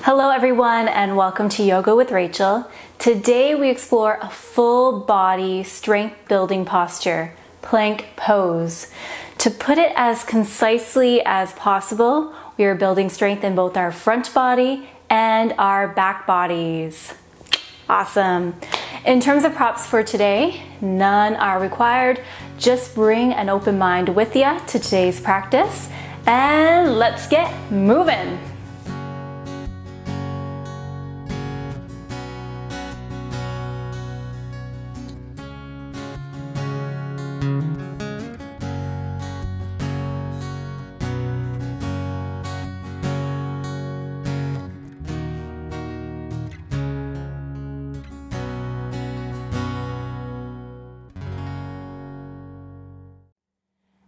Hello everyone and welcome to Yoga with Rachel. Today we explore a full body strength building posture, plank pose. To put it as concisely as possible, we are building strength in both our front body and our back bodies. Awesome. In terms of props for today, none are required. Just bring an open mind with you to today's practice and let's get moving.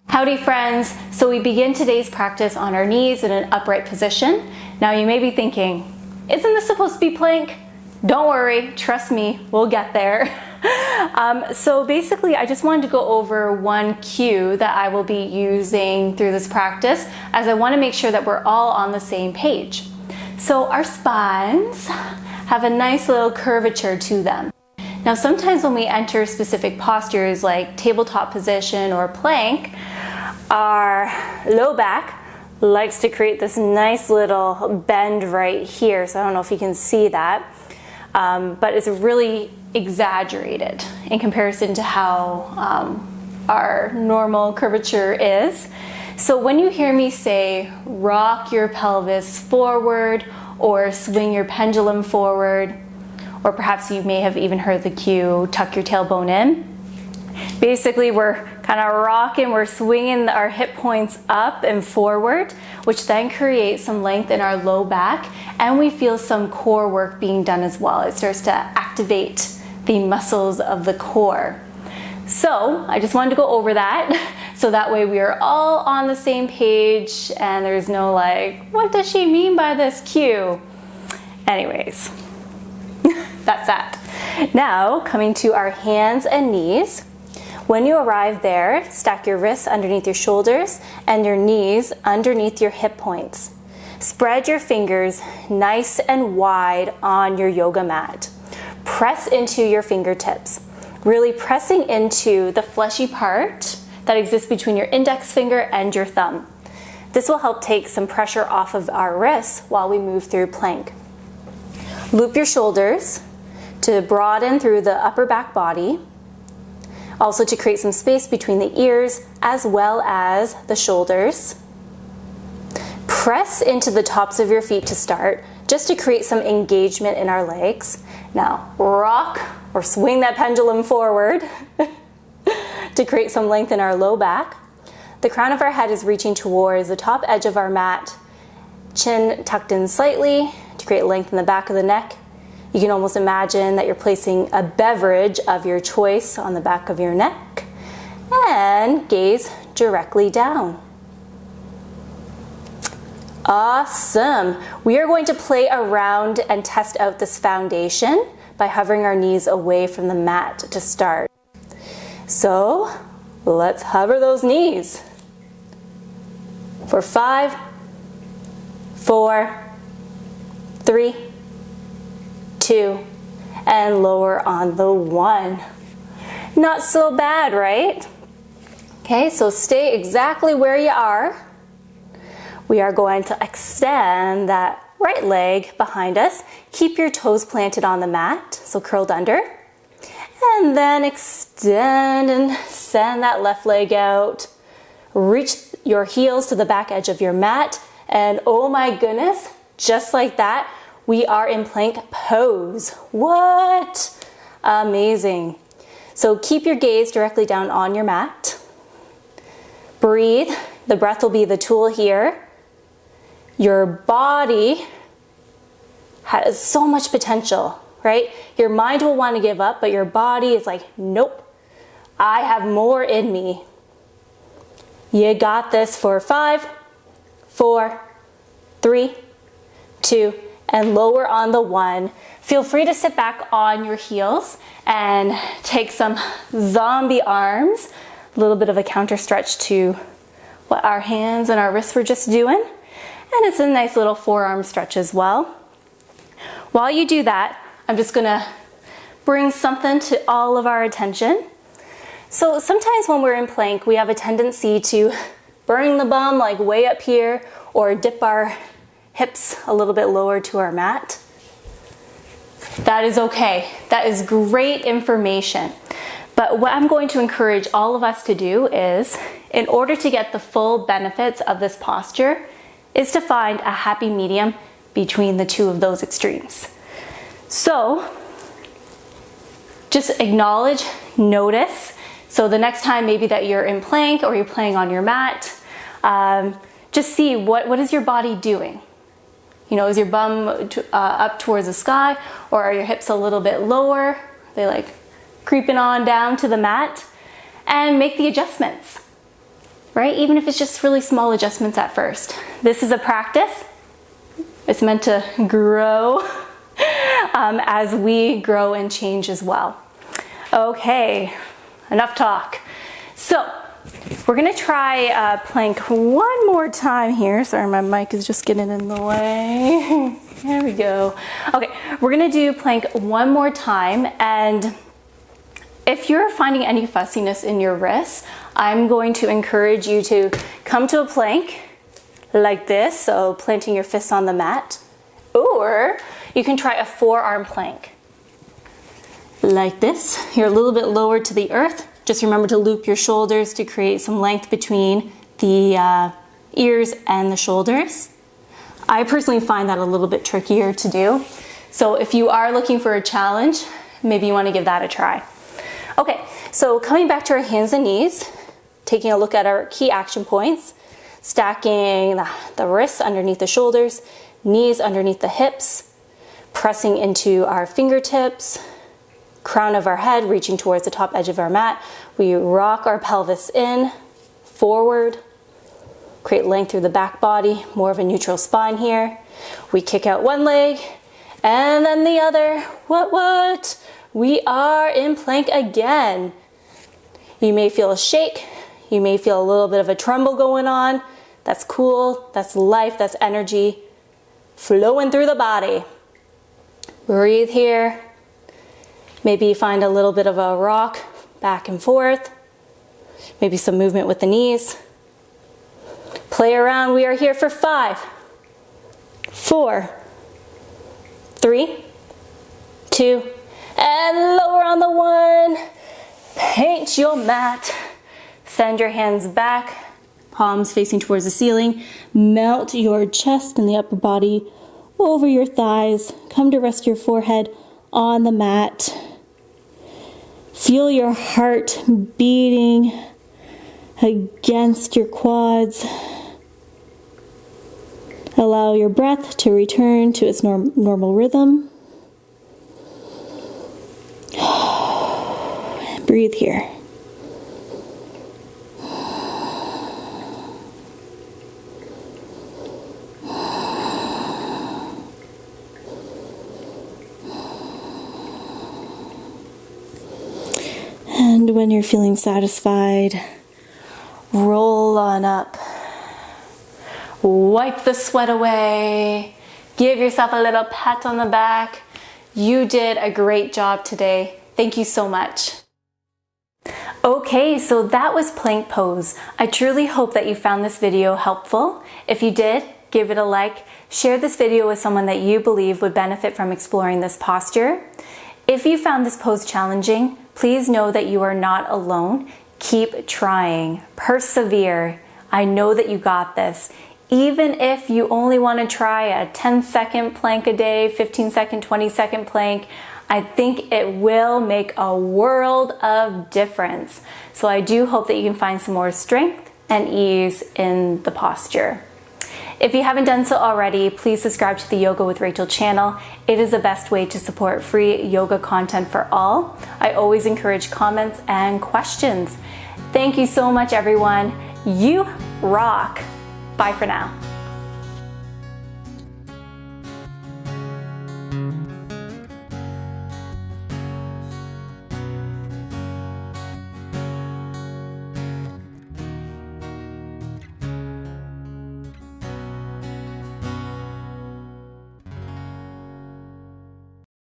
Howdy friends! So we begin today's practice on our knees in an upright position. Now you may be thinking, isn't this supposed to be plank? Don't worry, trust me, we'll get there. So basically I just wanted to go over one cue that I will be using through this practice as I want to make sure that we're all on the same page. So our spines have a nice little curvature to them. Now sometimes when we enter specific postures like tabletop position or plank, our low back likes to create this nice little bend right here. So I don't know if you can see that, but it's really exaggerated in comparison to how our normal curvature is. So when you hear me say rock your pelvis forward or swing your pendulum forward, or perhaps you may have even heard the cue tuck your tailbone in. Basically we're kind of rocking, we're swinging our hip points up and forward, which then creates some length in our low back, and we feel some core work being done as well. It starts to activate the muscles of the core. So I just wanted to go over that so that way we are all on the same page and there's no like, what does she mean by this cue? Anyways, that's that. Now coming to our hands and knees. When you arrive there, stack your wrists underneath your shoulders and your knees underneath your hip points. Spread your fingers nice and wide on your yoga mat. Press into your fingertips, really pressing into the fleshy part that exists between your index finger and your thumb. This will help take some pressure off of our wrists while we move through plank. Loop your shoulders to broaden through the upper back body. Also to create some space between the ears as well as the shoulders. Press into the tops of your feet to start, just to create some engagement in our legs. Now rock or swing that pendulum forward to create some length in our low back. The crown of our head is reaching towards the top edge of our mat, chin tucked in slightly to create length in the back of the neck. You can almost imagine that you're placing a beverage of your choice on the back of your neck and gaze directly down. Awesome. We are going to play around and test out this foundation by hovering our knees away from the mat to start. So let's hover those knees for 5, 4, 3, 2, and lower on the 1. Not so bad, right? Okay, so stay exactly where you are. We are going to extend that right leg behind us. Keep your toes planted on the mat, so curled under. And then extend and send that left leg out. Reach your heels to the back edge of your mat. And oh my goodness, just like that, we are in plank pose. What? Amazing. So keep your gaze directly down on your mat. Breathe. The breath will be the tool here. Your body has so much potential, right? Your mind will want to give up, but your body is like, nope, I have more in me. You got this for 5, 4, 3, 2, and lower on the 1. Feel free to sit back on your heels and take some zombie arms, a little bit of a counter stretch to what our hands and our wrists were just doing. And it's a nice little forearm stretch as well. While you do that, I'm just gonna bring something to all of our attention. So sometimes when we're in plank, we have a tendency to bring the bum like way up here or dip our hips a little bit lower to our mat. That is okay. That is great information. But what I'm going to encourage all of us to do is, in order to get the full benefits of this posture, is to find a happy medium between the two of those extremes. So just acknowledge, notice. So the next time maybe that you're in plank or you're playing on your mat, just see what is your body doing. You know, is your bum up towards the sky, or are your hips a little bit lower? Are they like creeping on down to the mat? And make the adjustments, right? Even if it's just really small adjustments at first. This is a practice. It's meant to grow as we grow and change as well. Okay, enough talk. So we're gonna try plank one more time here. Sorry, my mic is just getting in the way. There we go. Okay, we're gonna do plank one more time, and if you're finding any fussiness in your wrists, I'm going to encourage you to come to a plank like this, so planting your fists on the mat, or you can try a forearm plank like this. You're a little bit lower to the earth. Just remember to loop your shoulders to create some length between the ears and the shoulders. I personally find that a little bit trickier to do. So if you are looking for a challenge, maybe you want to give that a try. Okay, so coming back to our hands and knees, taking a look at our key action points, stacking the wrists underneath the shoulders, knees underneath the hips, pressing into our fingertips, crown of our head reaching towards the top edge of our mat. We rock our pelvis in, forward, create length through the back body, more of a neutral spine here. We kick out one leg and then the other. What? We are in plank again. You may feel a shake. You may feel a little bit of a tremble going on. That's cool. That's life. That's energy flowing through the body. Breathe here. Maybe find a little bit of a rock back and forth. Maybe some movement with the knees. Play around. We are here for 5, 4, 3, 2, and lower on the 1. Paint your mat. Send your hands back, palms facing towards the ceiling. Melt your chest and the upper body over your thighs. Come to rest your forehead on the mat. Feel your heart beating against your quads. Allow your breath to return to its normal rhythm. Breathe here. And when you're feeling satisfied, roll on up. Wipe the sweat away. Give yourself a little pat on the back. You did a great job today. Thank you so much. Okay, so that was plank pose. I truly hope that you found this video helpful. If you did, give it a like. Share this video with someone that you believe would benefit from exploring this posture. If you found this pose challenging, please know that you are not alone. Keep trying. Persevere. I know that you got this. Even if you only want to try a 10-second plank a day, 15-second, 20-second plank, I think it will make a world of difference. So I do hope that you can find some more strength and ease in the posture. If you haven't done so already, please subscribe to the Yoga with Rachel channel. It is the best way to support free yoga content for all. I always encourage comments and questions. Thank you so much, everyone. You rock. Bye for now.